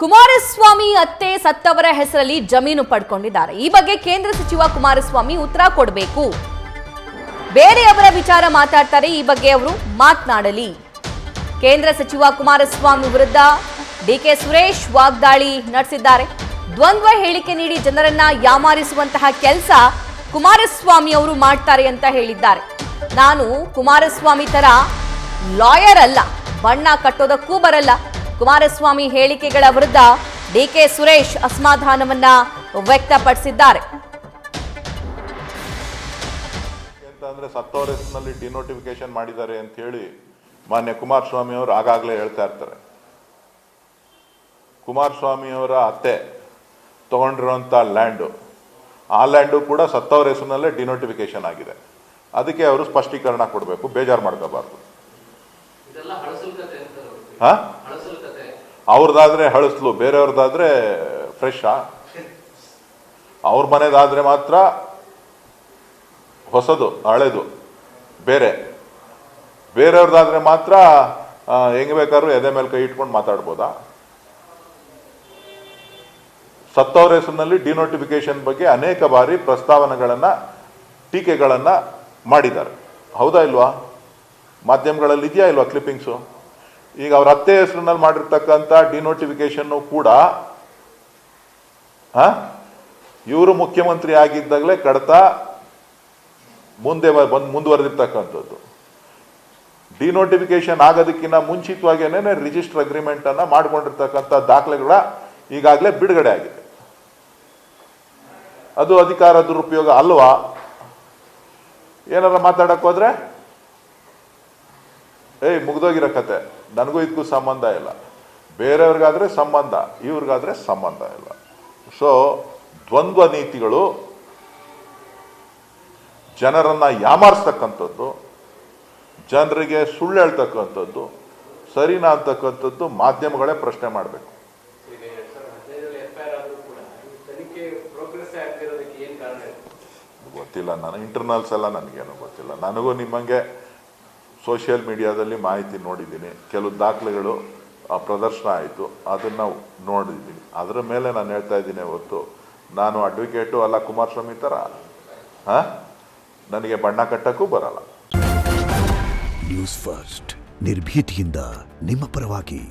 ಕುಮಾರಸ್ವಾಮಿ ಅತ್ತೆ ಸತ್ತವರ ಹೆಸರಲ್ಲಿ ಜಮೀನು ಪಡ್ಕೊಂಡಿದ್ದಾರೆ. ಈ ಬಗ್ಗೆ ಕೇಂದ್ರ ಸಚಿವ ಕುಮಾರಸ್ವಾಮಿ ಉತ್ತರ ಕೊಡಬೇಕು. ಬೇರೆಯವರ ವಿಚಾರ ಮಾತಾಡ್ತಾರೆ, ಈ ಬಗ್ಗೆ ಅವರು ಮಾತನಾಡಲಿ. ಕೇಂದ್ರ ಸಚಿವ ಕುಮಾರಸ್ವಾಮಿ ವಿರುದ್ಧ ಡಿಕೆ ಸುರೇಶ್ ವಾಗ್ದಾಳಿ ನಡೆಸಿದ್ದಾರೆ. ದ್ವಂದ್ವ ಹೇಳಿಕೆ ನೀಡಿ ಜನರನ್ನ ಯಾಮಾರಿಸುವಂತಹ ಕೆಲಸ ಕುಮಾರಸ್ವಾಮಿ ಅವರು ಮಾಡ್ತಾರೆ ಅಂತ ಹೇಳಿದ್ದಾರೆ. ನಾನು ಕುಮಾರಸ್ವಾಮಿ ತರ ಲಾಯರ್ ಅಲ್ಲ, ಬಣ್ಣ ಕಟ್ಟೋದಕ್ಕೂ ಬರಲ್ಲ. ಕುಮಾರಸ್ವಾಮಿ ಹೇಳಿಕೆಗಳ ವಿರುದ್ಧ ಡಿಕೆ ಸುರೇಶ್ ಅಸಮಾಧಾನವನ್ನ ವ್ಯಕ್ತಪಡಿಸಿದ್ದಾರೆ. ಅಂತಂದ್ರೆ ಸತ್ತವರ ಹೆಸರಿನಲ್ಲಿ ಡಿನೋಟಿಫಿಕೇಶನ್ ಮಾಡಿದ್ದಾರೆ ಅಂತ ಹೇಳಿ ಮಾನ್ಯ ಕುಮಾರಸ್ವಾಮಿ ಅವರು ಆಗಾಗಲೇ ಹೇಳ್ತಾ ಇರ್ತಾರೆ. ಕುಮಾರಸ್ವಾಮಿ ಅವರ ಅತ್ತೆ ತಗೊಂಡಿರುವಂತ ಲ್ಯಾಂಡು, ಆ ಲ್ಯಾಂಡು ಕೂಡ ಸತ್ತವರ ಹೆಸರಿನಲ್ಲೇ ಡಿನೋಟಿಫಿಕೇಶನ್ ಆಗಿದೆ. ಅದಕ್ಕೆ ಅವರು ಸ್ಪಷ್ಟೀಕರಣ ಕೊಡಬೇಕು, ಬೇಜಾರು ಮಾಡ್ಕೋಬಾರ್ದು. ಅವ್ರದ್ದಾದ್ರೆ ಹಳಸ್ಲು, ಬೇರೆಯವ್ರದ್ದಾದ್ರೆ ಫ್ರೆಶಾ? ಅವ್ರ ಮನೆದಾದ್ರೆ ಮಾತ್ರ ಹೊಸದು, ಹಳೆದು ಬೇರೆ. ಬೇರೆಯವ್ರದ್ದಾದ್ರೆ ಮಾತ್ರ ಹೆಂಗ್ ಬೇಕಾದ್ರೂ ಎದೆ ಮೇಲೆ ಕೈ ಇಟ್ಕೊಂಡು ಮಾತಾಡ್ಬೋದಾ? ಸತ್ತವರ ಹೆಸರಿನಲ್ಲಿ ಡಿನೋಟಿಫಿಕೇಶನ್ ಬಗ್ಗೆ ಅನೇಕ ಬಾರಿ ಪ್ರಸ್ತಾವನೆಗಳನ್ನ, ಟೀಕೆಗಳನ್ನ ಮಾಡಿದ್ದಾರೆ. ಹೌದಾ ಇಲ್ವಾ? ಮಾಧ್ಯಮಗಳಲ್ಲಿ ಇದೆಯಾ ಇಲ್ವಾ ಕ್ಲಿಪ್ಪಿಂಗ್ಸು? ಈಗ ಅವ್ರ ಅತ್ತೆ ಹೆಸರಿನಲ್ಲಿ ಮಾಡಿರ್ತಕ್ಕಂಥ ಡಿನೋಟಿಫಿಕೇಶನ್ ಕೂಡ ಇವರು ಮುಖ್ಯಮಂತ್ರಿ ಆಗಿದ್ದಾಗಲೇ ಕಡತ ಮುಂದುವರೆದಿರ್ತಕ್ಕಂಥದ್ದು. ಡಿನೋಟಿಫಿಕೇಶನ್ ಆಗೋದಕ್ಕಿಂತ ಮುಂಚಿತವಾಗೇನೆ ರಿಜಿಸ್ಟರ್ ಅಗ್ರಿಮೆಂಟ್ ಅನ್ನ ಮಾಡ್ಕೊಂಡಿರ್ತಕ್ಕಂಥ ದಾಖಲೆಗಳ ಈಗಾಗಲೇ ಬಿಡುಗಡೆ ಆಗಿದೆ. ಅದು ಅಧಿಕಾರ ದುರುಪಯೋಗ ಅಲ್ವಾ? ಏನಾರ ಮಾತಾಡಕ್ ಹೋದ್ರೆ ಮುಗ್ದೋಗಿರೋ ಕತೆ, ನನಗೂ ಇದಕ್ಕೂ ಸಂಬಂಧ ಇಲ್ಲ. ಬೇರೆಯವ್ರಿಗಾದ್ರೆ ಸಂಬಂಧ, ಇವ್ರಿಗಾದ್ರೆ ಸಂಬಂಧ ಇಲ್ಲ. ಸೊ ದ್ವಂದ್ವ ನೀತಿಗಳು, ಜನರನ್ನ ಯಾಮಾರಿಸ್ತಕ್ಕಂಥದ್ದು, ಜನರಿಗೆ ಸುಳ್ಳು ಹೇಳ್ತಕ್ಕಂಥದ್ದು ಸರಿನಾ ಅಂತಕ್ಕಂಥದ್ದು ಮಾಧ್ಯಮಗಳೇ ಪ್ರಶ್ನೆ ಮಾಡಬೇಕು. ಗೊತ್ತಿಲ್ಲ, ನಾನು ಇಂಟರ್ನಲ್ಸ್ ಎಲ್ಲ ನನಗೇನು ಗೊತ್ತಿಲ್ಲ. ನನಗೂ ನಿಮ್ಮಂಗೆ ಸೋಷಿಯಲ್ ಮೀಡಿಯಾದಲ್ಲಿ ಮಾಹಿತಿ ನೋಡಿದ್ದೀನಿ, ಕೆಲವು ದಾಖಲೆಗಳು ಪ್ರದರ್ಶನ ಆಯಿತು, ಅದನ್ನು ನೋಡಿದ್ದೀನಿ. ಅದರ ಮೇಲೆ ನಾನು ಹೇಳ್ತಾ ಇದ್ದೀನಿ ಹೊರತು ನಾನು ಅಡ್ವೊಕೇಟು ಅಲ್ಲ, ಕುಮಾರಸ್ವಾಮಿ ಥರ ನನಗೆ ಬಣ್ಣ ಕಟ್ಟಕ್ಕೂ ಬರಲ್ಲ. ನ್ಯೂಸ್ ಫಸ್ಟ್ ನಿರ್ಭೀತಿಯಿಂದ ನಿಮ್ಮ ಪರವಾಗಿ.